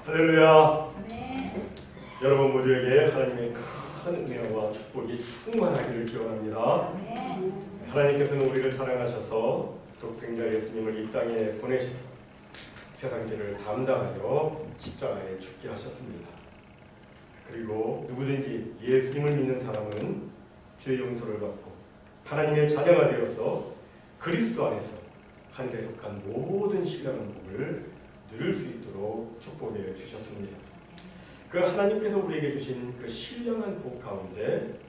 할렐루야. 네. 여러분 모두에게 하나님의 큰 은혜와 축복이 충만하기를 기원합니다. 네. 하나님께서는 우리를 사랑하셔서 독생자 예수님을 이 땅에 보내셔서 세상죄를 담당하여 십자가에 죽게 하셨습니다. 그리고 누구든지 예수님을 믿는 사람은 죄 용서를 받고 하나님의 자녀가 되어서 그리스도 안에서 하늘에 속한 모든 신령한 복을 누릴 수 있도록 축복해 주셨습니다. 그 하나님께서 우리에게 주신 그 신령한 복 가운데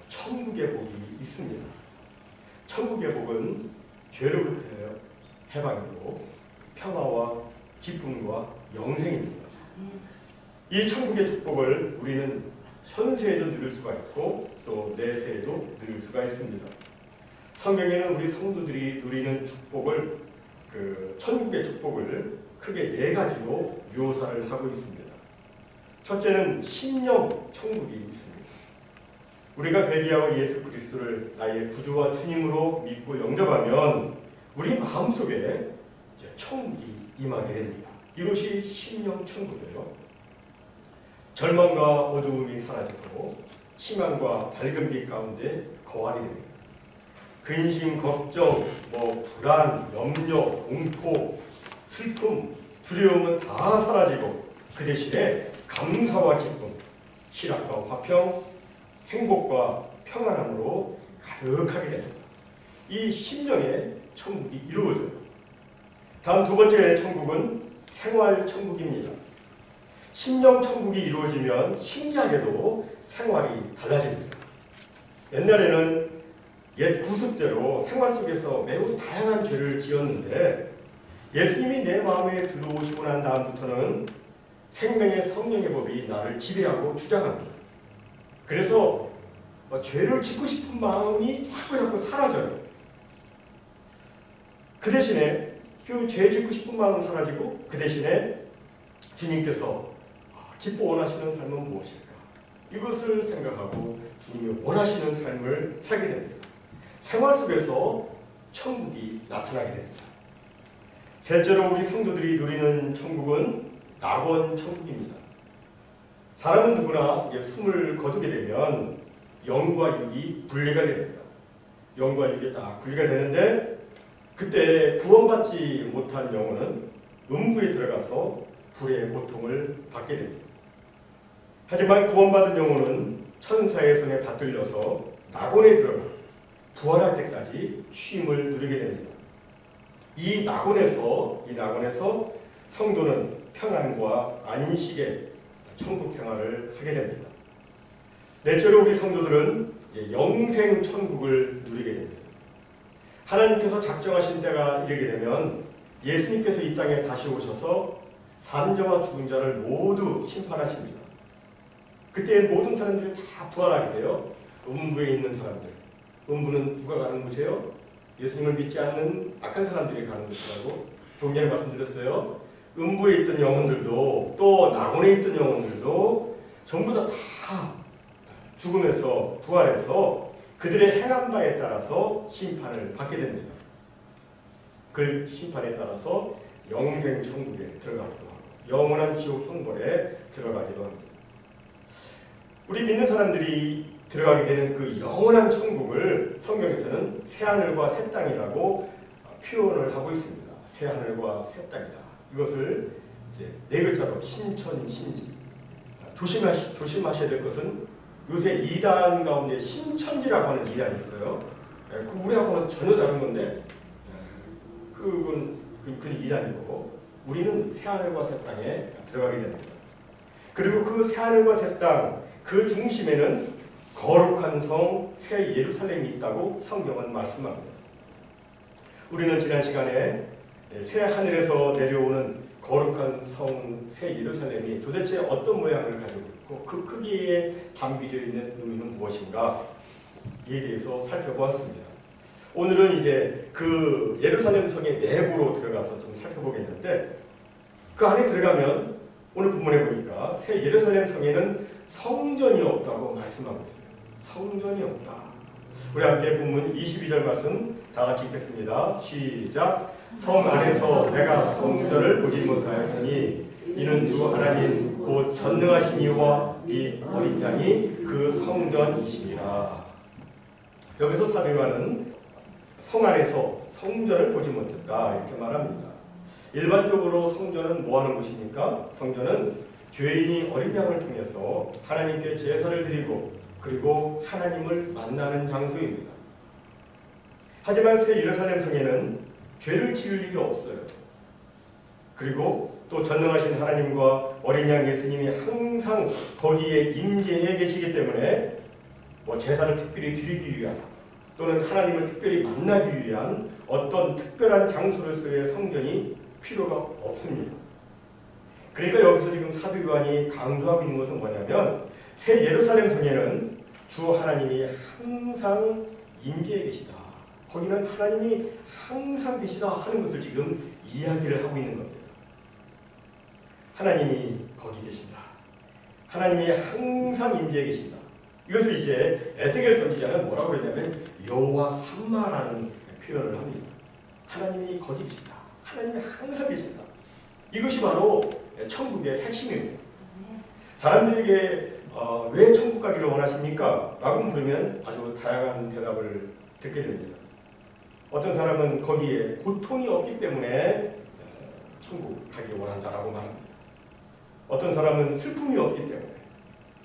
천국의 복이 있습니다. 천국의 복은 죄로부터 해방이고 평화와 기쁨과 영생입니다. 이 천국의 축복을 우리는 현세에도 누릴 수가 있고 또 내세에도 누릴 수가 있습니다. 성경에는 우리 성도들이 누리는 축복을 천국의 축복을 크게 네 가지로 묘사를 하고 있습니다. 첫째는 심령 천국이 있습니다. 우리가 회개하고 예수 그리스도를 나의 구주와 주님으로 믿고 영접하면 우리 마음속에 천국이 임하게 됩니다. 이것이 심령 천국이에요. 절망과 어두움이 사라지고 희망과 밝은 빛 가운데 거하게 됩니다. 근심, 걱정, 불안, 염려, 공포, 슬픔, 두려움은 다 사라지고 그 대신에 감사와 기쁨, 희락과 화평, 행복과 평안함으로 가득하게 됩니다. 이 심령의 천국이 이루어져요. 다음 두 번째 천국은 생활 천국입니다. 심령 천국이 이루어지면 신기하게도 생활이 달라집니다. 옛날에는 옛 구습대로 생활 속에서 매우 다양한 죄를 지었는데 예수님이 내 마음에 들어오시고 난 다음부터는 생명의 성령의 법이 나를 지배하고 주장합니다. 그래서 죄를 짓고 싶은 마음이 자꾸 사라져요. 그 대신에 그 죄 짓고 싶은 마음은 사라지고 그 대신에 주님께서 기뻐 원하시는 삶은 무엇일까? 이것을 생각하고 주님이 원하시는 삶을 살게 됩니다. 생활 속에서 천국이 나타나게 됩니다. 셋째로 우리 성도들이 누리는 천국은 낙원 천국입니다. 사람은 누구나 숨을 거두게 되면 영과 육이 분리가 됩니다. 영과 육이 딱 분리가 되는데 그때 구원받지 못한 영혼은 음부에 들어가서 불의 고통을 받게 됩니다. 하지만 구원받은 영혼은 천사의 손에 받들려서 낙원에 들어가 부활할 때까지 쉼을 누리게 됩니다. 이 낙원에서 성도는 평안과 안식의 천국 생활을 하게 됩니다. 넷째로 우리 성도들은 영생 천국을 누리게 됩니다. 하나님께서 작정하신 때가 이르게 되면 예수님께서 이 땅에 다시 오셔서 산자와 죽은 자를 모두 심판하십니다. 그때 모든 사람들이 다 부활하게 돼요. 음부에 있는 사람들. 음부는 누가 가는 곳이에요? 예수님을 믿지 않는 악한 사람들이 가는 곳이라고 좀 전에 말씀드렸어요. 음부에 있던 영혼들도 또 낙원에 있던 영혼들도 전부 다 죽으면서 부활해서 그들의 행한 바에 따라서 심판을 받게 됩니다. 그 심판에 따라서 영생 천국에 들어가기도 하고 영원한 지옥 형벌에 들어가기도 합니다. 우리 믿는 사람들이 들어가게 되는 그 영원한 천국을 성경에서는 새하늘과 새 땅이라고 표현을 하고 있습니다. 새하늘과 새 땅이다. 이것을 이제 네 글자로 신천신지. 조심하셔야 될 것은 요새 이단 가운데 신천지라고 하는 이단이 있어요. 그 우리하고는 전혀 다른 건데 그건 이단이고 우리는 새하늘과 새 땅에 들어가게 됩니다. 그리고 그 새하늘과 새 땅 그 중심에는 거룩한 성 새 예루살렘이 있다고 성경은 말씀합니다. 우리는 지난 시간에 새 하늘에서 내려오는 거룩한 성 새 예루살렘이 도대체 어떤 모양을 가지고 있고 그 크기에 담겨져 있는 의미는 무엇인가 이에 대해서 살펴보았습니다. 오늘은 이제 그 예루살렘 성의 내부로 들어가서 좀 살펴보겠는데 그 안에 들어가면 오늘 본문에 보니까 새 예루살렘 성에는 성전이 없다고 말씀하고 있어요. 성전이 없다. 우리 함께 본문 22절 말씀 다 같이 읽겠습니다. 시작. 성 안에서 내가 성전을 보지 못하였으니 이는 주 하나님 곧 전능하신 이와 이 어린 양이 그 성전이시니라. 여기서 사도 요한은 성 안에서 성전을 보지 못했다 이렇게 말합니다. 일반적으로 성전은 뭐 하는 곳입니까? 성전은 죄인이 어린 양을 통해서 하나님께 제사를 드리고 그리고 하나님을 만나는 장소입니다. 하지만 새 예루살렘 성에는 죄를 지을 일이 없어요. 그리고 또 전능하신 하나님과 어린 양 예수님이 항상 거기에 임재해 계시기 때문에 뭐 제사를 특별히 드리기 위한 또는 하나님을 특별히 만나기 위한 어떤 특별한 장소로서의 성전이 필요가 없습니다. 그러니까 여기서 지금 사도 요한이 강조하고 있는 것은 뭐냐면 새 예루살렘 성에는 주 하나님이 항상 임재해 계시다. 거기는 하나님이 항상 계시다 하는 것을 지금 이야기를 하고 있는 겁니다. 하나님이 거기 계신다. 하나님이 항상 임재해 계신다. 이것을 이제 에스겔 선지자는 뭐라고 그러냐면 여호와 삼마라는 표현을 합니다. 하나님이 거기 계신다. 하나님이 항상 계신다. 이것이 바로 천국의 핵심입니다. 사람들에게 왜 천국 가기를 원하십니까? 라고 물으면 아주 다양한 대답을 듣게 됩니다. 어떤 사람은 거기에 고통이 없기 때문에 천국 가기를 원한다라고 말합니다. 어떤 사람은 슬픔이 없기 때문에,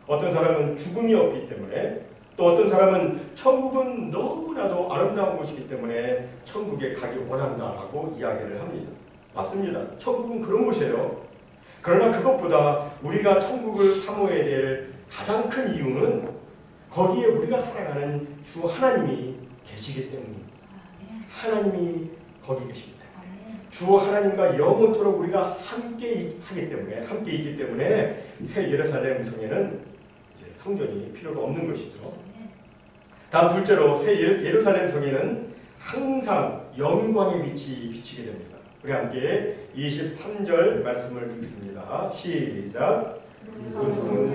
어떤 사람은 죽음이 없기 때문에, 또 어떤 사람은 천국은 너무나도 아름다운 곳이기 때문에 천국에 가기 원한다라고 이야기를 합니다. 맞습니다. 천국은 그런 곳이에요. 그러나 그것보다 우리가 천국을 사모해야 될 가장 큰 이유는 거기에 우리가 사랑하는 주 하나님이 계시기 때문입니다. 하나님이 거기 계십니다. 주 하나님과 영원토록 우리가 함께 하기 때문에, 함께 있기 때문에 새 예루살렘 성에는 이제 성전이 필요가 없는 것이죠. 다음 둘째로 새 예루살렘 성에는 항상 영광의 빛이 비치게 됩니다. 우리 함께 23절 말씀을 읽습니다. 시작. 그 성은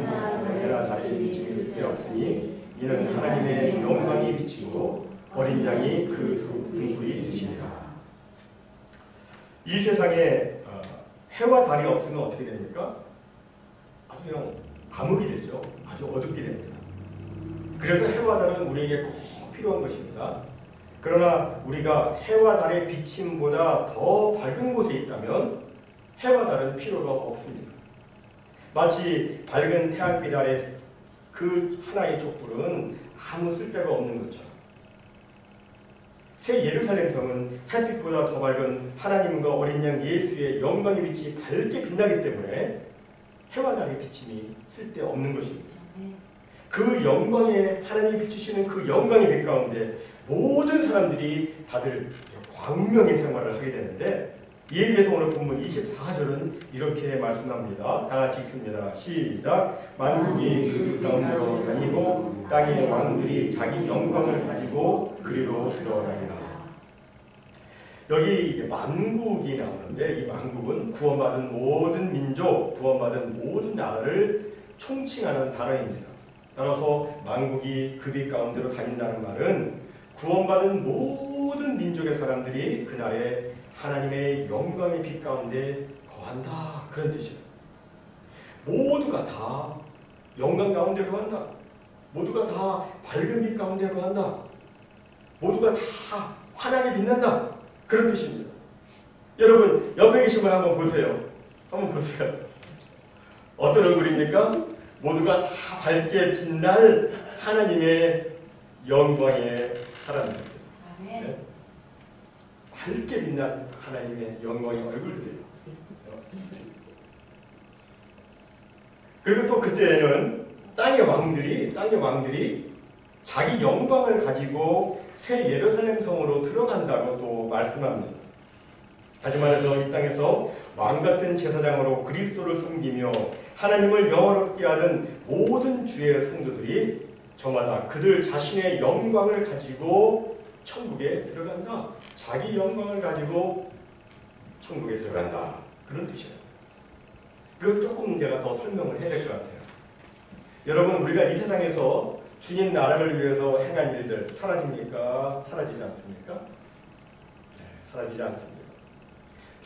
해나 달이 비치는 데 없으니 이는 하나님의 영광이 비치고 어린 양이 그 등불이 있으시니라. 이 세상에 해와 달이 없으면 어떻게 됩니까? 아주 그냥 암흑이 되죠. 아주 어둡게 됩니다. 그래서 해와 달은 우리에게 꼭 필요한 것입니다. 그러나 우리가 해와 달의 비침보다 더 밝은 곳에 있다면 해와 달은 필요가 없습니다. 마치 밝은 태양빛 아래 그 하나의 촛불은 아무 쓸데가 없는 것처럼 새 예루살렘 성은 햇빛보다 더 밝은 하나님과 어린 양 예수의 영광의 빛이 밝게 빛나기 때문에 해와 달의 비침이 쓸데없는 것입니다. 그 영광에 하나님이 비추시는 그 영광의 빛 가운데 모든 사람들이 다들 광명의 생활을 하게 되는데 이에 대해서 오늘 본문 24절은 이렇게 말씀합니다. 다 같이 읽습니다. 시작. 만국이 그 가운데로 다니고 땅의 왕들이 자기 영광을 가지고 그리로 들어가리라. 여기 만국이 나오는데 이 만국은 구원받은 모든 민족, 구원받은 모든 나라를 총칭하는 단어입니다. 따라서 만국이 그 빛 가운데로 다닌다는 말은 구원받은 모든 민족의 사람들이 그날에 하나님의 영광의 빛 가운데 거한다. 그런 뜻이에요. 모두가 다 영광 가운데 거한다. 모두가 다 밝은 빛 가운데 거한다. 모두가 다 환하게 빛난다. 그런 뜻입니다. 여러분 옆에 계신 분 한번 보세요. 한번 보세요. 어떤 얼굴입니까? 모두가 다 밝게 빛날 하나님의 영광의 사람들. 네? 밝게 빛난 하나님의 영광의 얼굴들이에요. 그리고 또 그때에는 땅의 왕들이 자기 영광을 가지고 새 예루살렘 성으로 들어간다고 또 말씀합니다. 다시 말해서 이 땅에서 왕같은 제사장으로 그리스도를 섬기며 하나님을 영화롭게 하는 모든 주의 성도들이 저마다 그들 자신의 영광을 가지고 천국에 들어간다. 자기 영광을 가지고 천국에 들어간다. 그런 뜻이에요. 그걸 조금 제가 더 설명을 해야 될 것 같아요. 여러분 우리가 이 세상에서 주님 나라를 위해서 행한 일들 사라집니까? 사라지지 않습니까? 네, 사라지지 않습니다.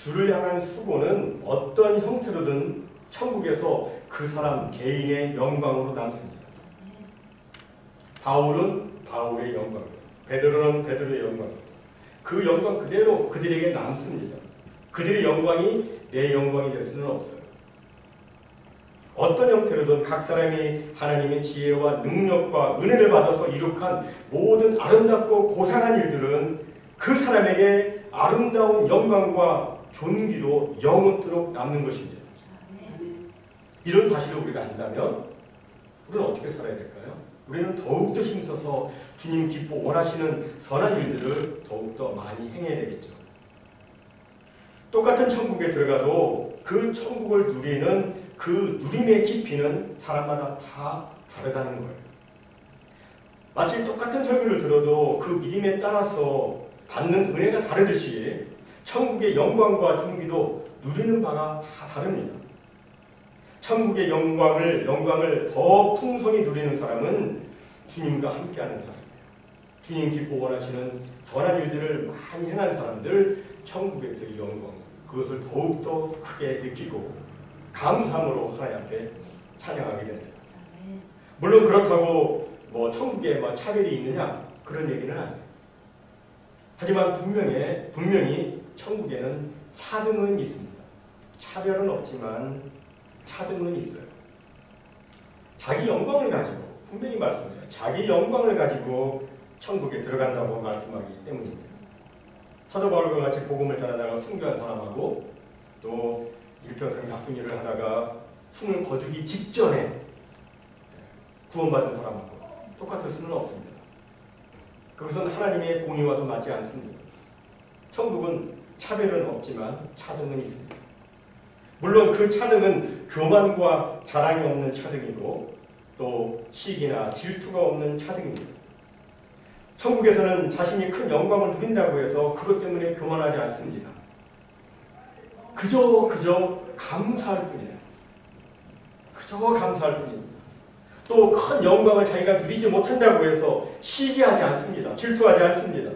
주를 향한 수고는 어떤 형태로든 천국에서 그 사람 개인의 영광으로 남습니다. 바울은 바울의 영광, 베드로는 베드로의 영광, 그 영광 그대로 그들에게 남습니다. 그들의 영광이 내 영광이 될 수는 없어요. 어떤 형태로든 각 사람이 하나님의 지혜와 능력과 은혜를 받아서 이룩한 모든 아름답고 고상한 일들은 그 사람에게 아름다운 영광과 존귀로 영원토록 남는 것입니다. 이런 사실을 우리가 안다면 우리는 어떻게 살아야 될까요? 우리는 더욱더 힘써서 주님 기뻐 원하시는 선한 일들을 더욱더 많이 행해야 되겠죠. 똑같은 천국에 들어가도 그 천국을 누리는 그 누림의 깊이는 사람마다 다 다르다는 거예요. 마치 똑같은 설교를 들어도 그 믿음에 따라서 받는 은혜가 다르듯이 천국의 영광과 존귀도 누리는 바가 다 다릅니다. 천국의 영광을 더 풍성히 누리는 사람은 주님과 함께하는 사람이에요. 주님 기뻐 원하시는 선한 일들을 많이 행한 사람들 천국에서의 영광 그것을 더욱더 크게 느끼고 감사함으로 하나님 앞에 찬양하게 됩니다. 물론 그렇다고 천국에 차별이 있느냐 그런 얘기는 아니에요. 하지만 분명히 천국에는 차등은 있습니다. 차별은 없지만 차등은 있어요. 자기 영광을 가지고 분명히 말씀해요. 자기 영광을 가지고 천국에 들어간다고 말씀하기 때문입니다. 사도 바울과 같이 복음을 전하다가 순교한 사람하고 또 일평생 나쁜 일을 하다가 숨을 거두기 직전에 구원받은 사람하고 똑같을 수는 없습니다. 그것은 하나님의 공의와도 맞지 않습니다. 천국은 차별은 없지만 차등은 있습니다. 물론 그 차등은 교만과 자랑이 없는 차등이고 또 시기나 질투가 없는 차등입니다. 천국에서는 자신이 큰 영광을 누린다고 해서 그것 때문에 교만하지 않습니다. 그저 감사할 뿐이에요. 그저 감사할 뿐입니다. 또 큰 영광을 자기가 누리지 못한다고 해서 시기하지 않습니다. 질투하지 않습니다.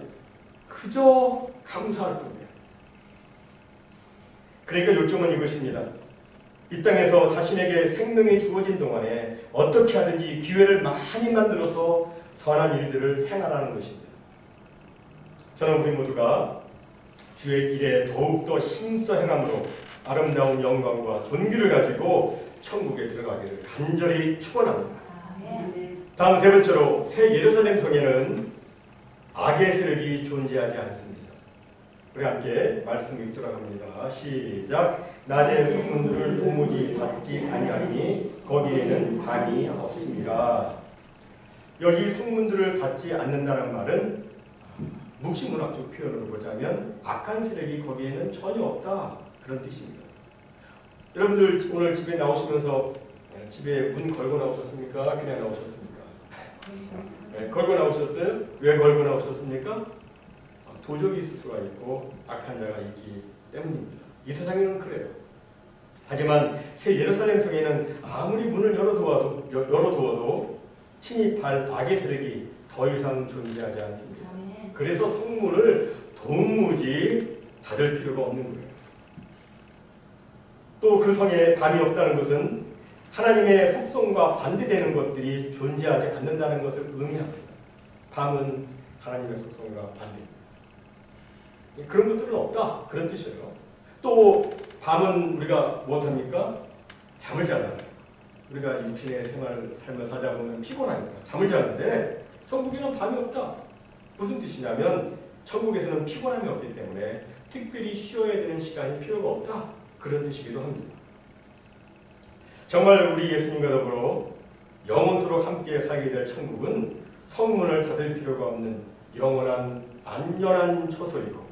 그저 감사할 뿐이에요. 그러니까 요점은 이것입니다. 이 땅에서 자신에게 생명이 주어진 동안에 어떻게 하든지 기회를 많이 만들어서 선한 일들을 행하라는 것입니다. 저는 우리 모두가 주의 일에 더욱더 힘써 행함으로 아름다운 영광과 존귀를 가지고 천국에 들어가기를 간절히 축원합니다. 다음 세 번째로 새 예루살렘 성에는 악의 세력이 존재하지 않습니다. 우리 함께 말씀 읽도록 합니다. 시작. 낮에 소문들을 도무지 받지 아니하리니 거기에는 밤이 없습니다. 여기 소문들을 받지 않는다는 말은 묵시문학적 표현으로 보자면 악한 세력이 거기에는 전혀 없다 그런 뜻입니다. 여러분들 오늘 집에 나오시면서 집에 문 걸고 나오셨습니까? 그냥 나오셨습니까? 네, 걸고 나오셨어요? 왜 걸고 나오셨습니까? 도적이 있을 수가 있고 악한 자가 있기 때문입니다. 이 세상에는 그래요. 하지만 새 예루살렘 성에는 아무리 문을 열어두어도 침입할 악의 세력이 더 이상 존재하지 않습니다. 그래서 성문을 도무지 닫을 필요가 없는 거예요. 또 그 성에 밤이 없다는 것은 하나님의 속성과 반대되는 것들이 존재하지 않는다는 것을 의미합니다. 밤은 하나님의 속성과 반대입니다. 그런 것들은 없다 그런 뜻이에요. 또 밤은 우리가 무엇합니까? 잠을 자잖아요. 우리가 육신의 삶을 살다 보면 피곤하니까 잠을 자는데 천국에는 밤이 없다. 무슨 뜻이냐면 천국에서는 피곤함이 없기 때문에 특별히 쉬어야 되는 시간이 필요가 없다. 그런 뜻이기도 합니다. 정말 우리 예수님과 더불어 영원토록 함께 살게 될 천국은 성문을 닫을 필요가 없는 영원한 안전한 처소이고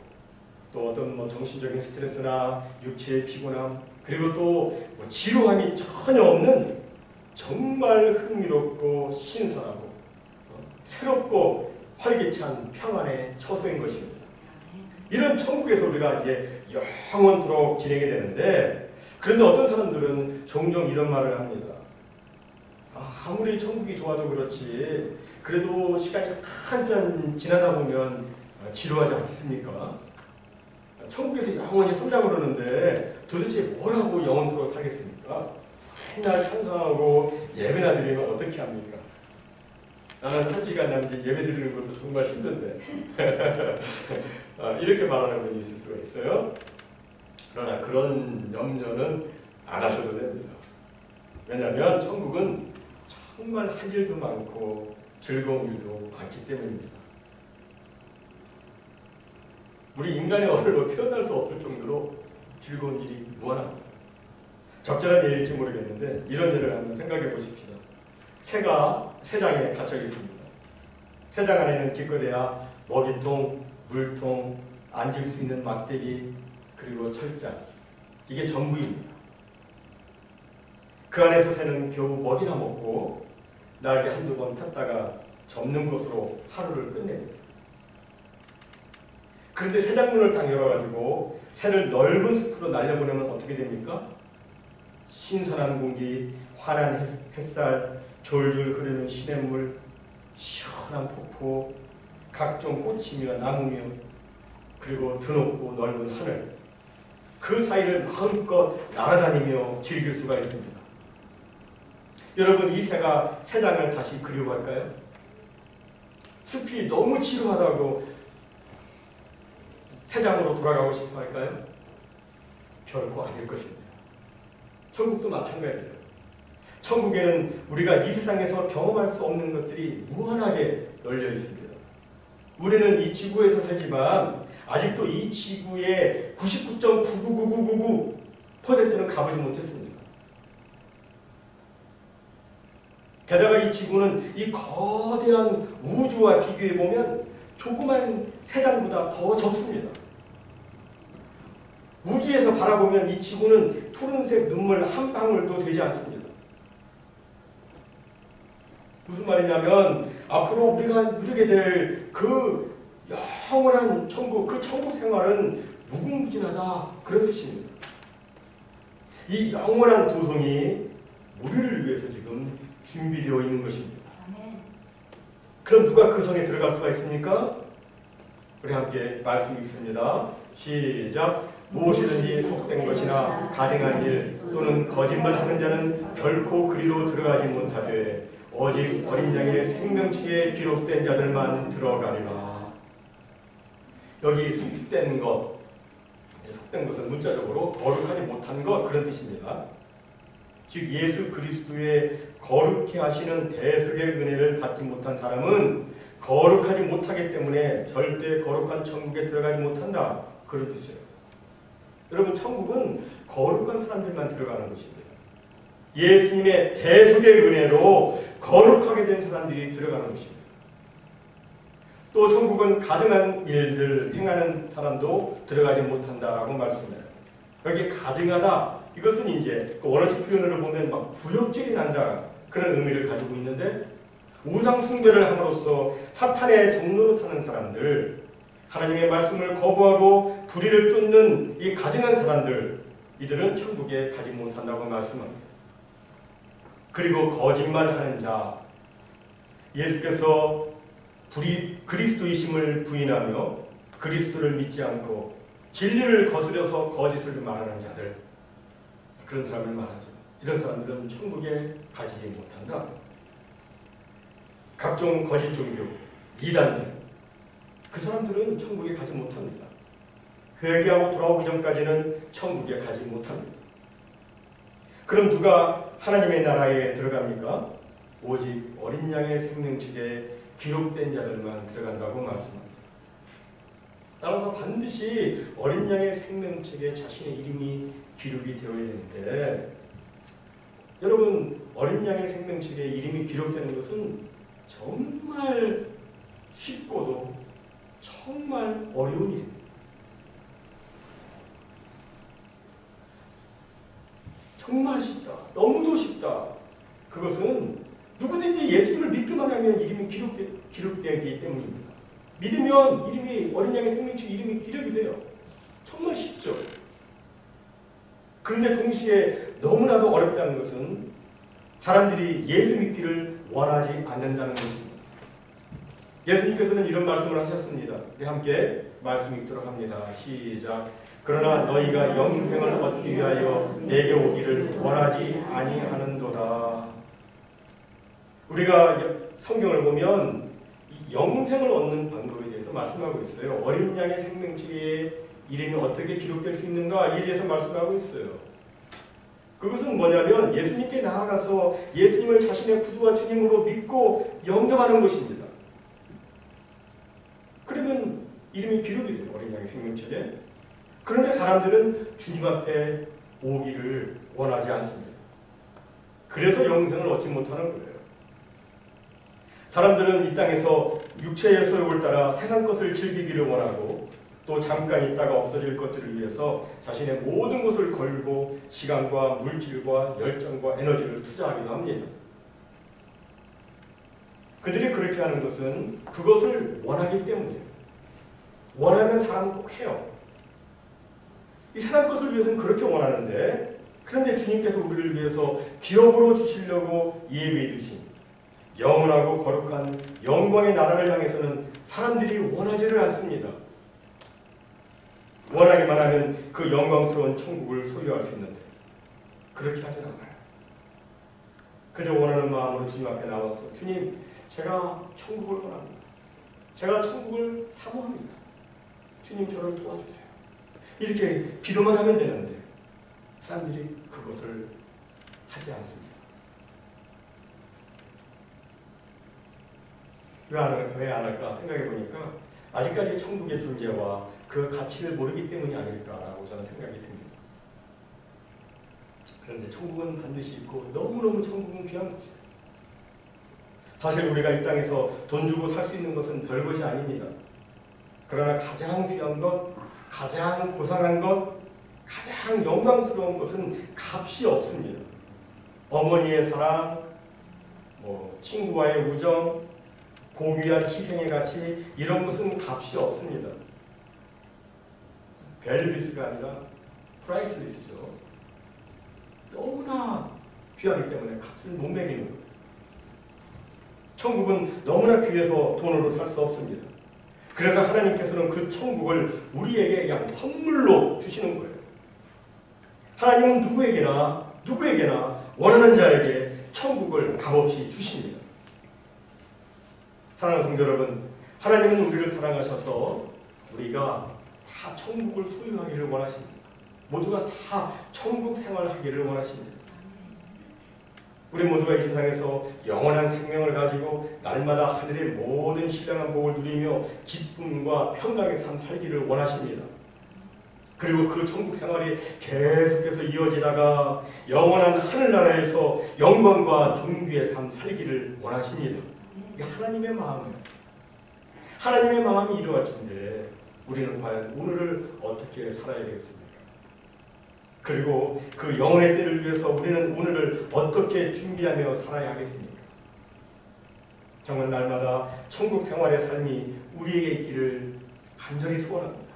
또 어떤 정신적인 스트레스나 육체의 피곤함 그리고 또 지루함이 전혀 없는 정말 흥미롭고 신선하고 새롭고 활기찬 평안의 처소인 것입니다. 이런 천국에서 우리가 이제 영원토록 지내게 되는데 그런데 어떤 사람들은 종종 이런 말을 합니다. 아무리 천국이 좋아도 그렇지 그래도 시간이 한참 지나다 보면 지루하지 않겠습니까? 천국에서 영원히 산다고 그러는데 도대체 뭐라고 영원토록 살겠습니까? 맨날 찬송하고 예배나 드리면 어떻게 합니까? 나는 1시간 남짓 예배 드리는 것도 정말 힘든데 이렇게 말하는 분이 있을 수가 있어요. 그러나 그런 염려는 안 하셔도 됩니다. 왜냐하면 천국은 정말 할 일도 많고 즐거운 일도 많기 때문입니다. 우리 인간의 언어로 표현할 수 없을 정도로 즐거운 일이 무한합니다. 적절한 예일지 모르겠는데 이런 예를 한번 생각해 보십시다. 새가 새장에 갇혀 있습니다. 새장 안에는 기껏해야 먹이통, 물통, 앉을 수 있는 막대기, 그리고 철장, 이게 전부입니다. 그 안에서 새는 겨우 먹이나 먹고 날개 한두 번 폈다가 접는 것으로 하루를 끝냅니다. 그런데 새장문을 딱 열어가지고 새를 넓은 숲으로 날려보내면 어떻게 됩니까? 신선한 공기, 환한 햇살, 졸졸 흐르는 시냇물, 시원한 폭포, 각종 꽃이며 나무며, 그리고 드높고 넓은 하늘, 그 사이를 마음껏 날아다니며 즐길 수가 있습니다. 여러분, 이 새가 새장을 다시 그리워할까요? 숲이 너무 지루하다고 새장으로 돌아가고 싶어 할까요? 결코 아닐 것입니다. 천국도 마찬가지예요. 천국에는 우리가 이 세상에서 경험할 수 없는 것들이 무한하게 널려 있습니다. 우리는 이 지구에서 살지만 아직도 이 지구의 99.99999%는 가보지 못했습니다. 게다가 이 지구는 이 거대한 우주와 비교해보면 조그만 새장보다 더 적습니다. 우주에서 바라보면 이 지구는 푸른색 눈물 한 방울도 되지 않습니다. 무슨 말이냐면 앞으로 우리가 누리게 될 그 영원한 천국, 그 천국 생활은 무궁무진하다, 그런 뜻입니다. 이 영원한 도성이 우리를 위해서 지금 준비되어 있는 것입니다. 그럼 누가 그 성에 들어갈 수가 있습니까? 우리 함께 말씀 읽습니다. 시작. 무엇이든지 속된 것이나 가증한 일 또는 거짓말하는 자는 결코 그리로 들어가지 못하되 오직 어린 양의 생명책에 기록된 자들만 들어가리라. 여기 속된 것, 속된 것은 문자적으로 거룩하지 못한 것, 그런 뜻입니다. 즉 예수 그리스도의 거룩해 하시는 대속의 은혜를 받지 못한 사람은 거룩하지 못하기 때문에 절대 거룩한 천국에 들어가지 못한다, 그런 뜻이에요. 여러분, 천국은 거룩한 사람들만 들어가는 것입니다. 예수님의 대속의 은혜로 거룩하게 된 사람들이 들어가는 것입니다. 또 천국은 가증한 일들 행하는 사람도 들어가지 못한다라고 말씀해요. 여기 가증하다, 이것은 이제 원어적 표현으로 보면 막 구역질이 난다, 그런 의미를 가지고 있는데, 우상 숭배를 함으로써 사탄의 종로로 타는 사람들, 하나님의 말씀을 거부하고 불의를 쫓는 이 가증한 사람들, 이들은 천국에 가지 못한다고 말씀합니다. 그리고 거짓말하는 자, 예수께서 그리스도이심을 부인하며 그리스도를 믿지 않고 진리를 거스려서 거짓을 말하는 자들, 그런 사람을 말하죠. 이런 사람들은 천국에 가지 못한다. 각종 거짓 종교, 이단들, 그 사람들은 천국에 가지 못합니다. 회개하고 돌아오기 전까지는 천국에 가지 못합니다. 그럼 누가 하나님의 나라에 들어갑니까? 오직 어린 양의 생명책에 기록된 자들만 들어간다고 말씀합니다. 따라서 반드시 어린 양의 생명책에 자신의 이름이 기록이 되어야 되는데, 여러분, 어린 양의 생명책에 이름이 기록되는 것은 정말 쉽고도 정말 어려운 일입니다. 정말 쉽다. 너무도 쉽다. 그것은 누구든지 예수를 믿기만 하면 이름이 기록되기 때문입니다. 믿으면 이름이, 어린 양의 생명책 이름이 기록이 돼요. 정말 쉽죠. 그런데 동시에 너무나도 어렵다는 것은 사람들이 예수 믿기를 원하지 않는다는 것입니다. 예수님께서는 이런 말씀을 하셨습니다. 우리 함께 말씀이 있도록 합니다. 시작. 그러나 너희가 영생을 얻기 위하여 내게 오기를 원하지 아니하는도다. 우리가 성경을 보면 이 영생을 얻는 방법에 대해서 말씀하고 있어요. 어린 양의 생명책에 이름이 어떻게 기록될 수 있는가 이에 대해서 말씀하고 있어요. 그것은 뭐냐면 예수님께 나아가서 예수님을 자신의 구주와 주님으로 믿고 영접하는 것입니다. 그러면 이름이 기록이 돼요. 어린 양의 생명책에. 그런데 사람들은 주님 앞에 오기를 원하지 않습니다. 그래서 영생을 얻지 못하는 거예요. 사람들은 이 땅에서 육체의 소욕을 따라 세상 것을 즐기기를 원하고 또 잠깐 있다가 없어질 것들을 위해서 자신의 모든 것을 걸고 시간과 물질과 열정과 에너지를 투자하기도 합니다. 그들이 그렇게 하는 것은 그것을 원하기 때문이에요. 원하면 사람은 꼭 해요. 이 세상 것을 위해서는 그렇게 원하는데 그런데 주님께서 우리를 위해서 기업으로 주시려고 예비해 두신 영원하고 거룩한 영광의 나라를 향해서는 사람들이 원하지를 않습니다. 원하기만 하면 그 영광스러운 천국을 소유할 수 있는데 그렇게 하진 않아요. 그저 원하는 마음으로 주님 앞에 나와서 주님, 제가 천국을 원합니다. 제가 천국을 사모합니다. 주님, 저를 도와주세요. 이렇게 기도만 하면 되는데 사람들이 그것을 하지 않습니다. 왜 안 할까 생각해 보니까 아직까지 천국의 존재와 그 가치를 모르기 때문이 아닐까라고 저는 생각이 듭니다. 그런데 천국은 반드시 있고 너무너무 천국은 귀한 것이에요. 사실 우리가 이 땅에서 돈 주고 살 수 있는 것은 별것이 아닙니다. 그러나 가장 귀한 것, 가장 고상한 것, 가장 영광스러운 것은 값이 없습니다. 어머니의 사랑, 친구와의 우정, 고귀한 희생의 가치, 이런 것은 값이 없습니다. 밸리스가 아니라 프라이스리스죠. 너무나 귀하기 때문에 값을 못 매기는 거예요. 천국은 너무나 귀해서 돈으로 살 수 없습니다. 그래서 하나님께서는 그 천국을 우리에게 그냥 선물로 주시는 거예요. 하나님은 누구에게나 원하는 자에게 천국을 값없이 주십니다. 사랑하는 성도 여러분, 하나님은 우리를 사랑하셔서 우리가 다 천국을 소유하기를 원하십니다. 모두가 다 천국 생활하기를 원하십니다. 우리 모두가 이 세상에서 영원한 생명을 가지고 날마다 하늘의 모든 신령한 복을 누리며 기쁨과 평강의 삶 살기를 원하십니다. 그리고 그 천국 생활이 계속해서 이어지다가 영원한 하늘나라에서 영광과 존귀의 삶 살기를 원하십니다. 이게 하나님의 마음이에요. 하나님의 마음이 이루어진데 우리는 과연 오늘을 어떻게 살아야 되겠습니까? 그리고 그 영혼의 때를 위해서 우리는 오늘을 어떻게 준비하며 살아야 하겠습니까? 정말 날마다 천국 생활의 삶이 우리에게 있기를 간절히 소원합니다.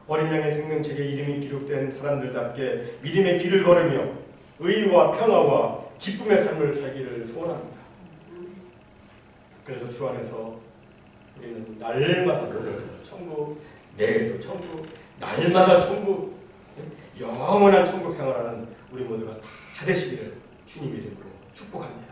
어린 양의 생명책에 이름이 기록된 사람들답게 믿음의 길을 걸으며 의와 평화와 기쁨의 삶을 살기를 소원합니다. 그래서 주 안에서 우리는 날마다 오늘도 천국, 내일도 천국, 날마다 천국, 영원한 천국 생활하는 우리 모두가 다 되시기를 주님 이름으로 축복합니다.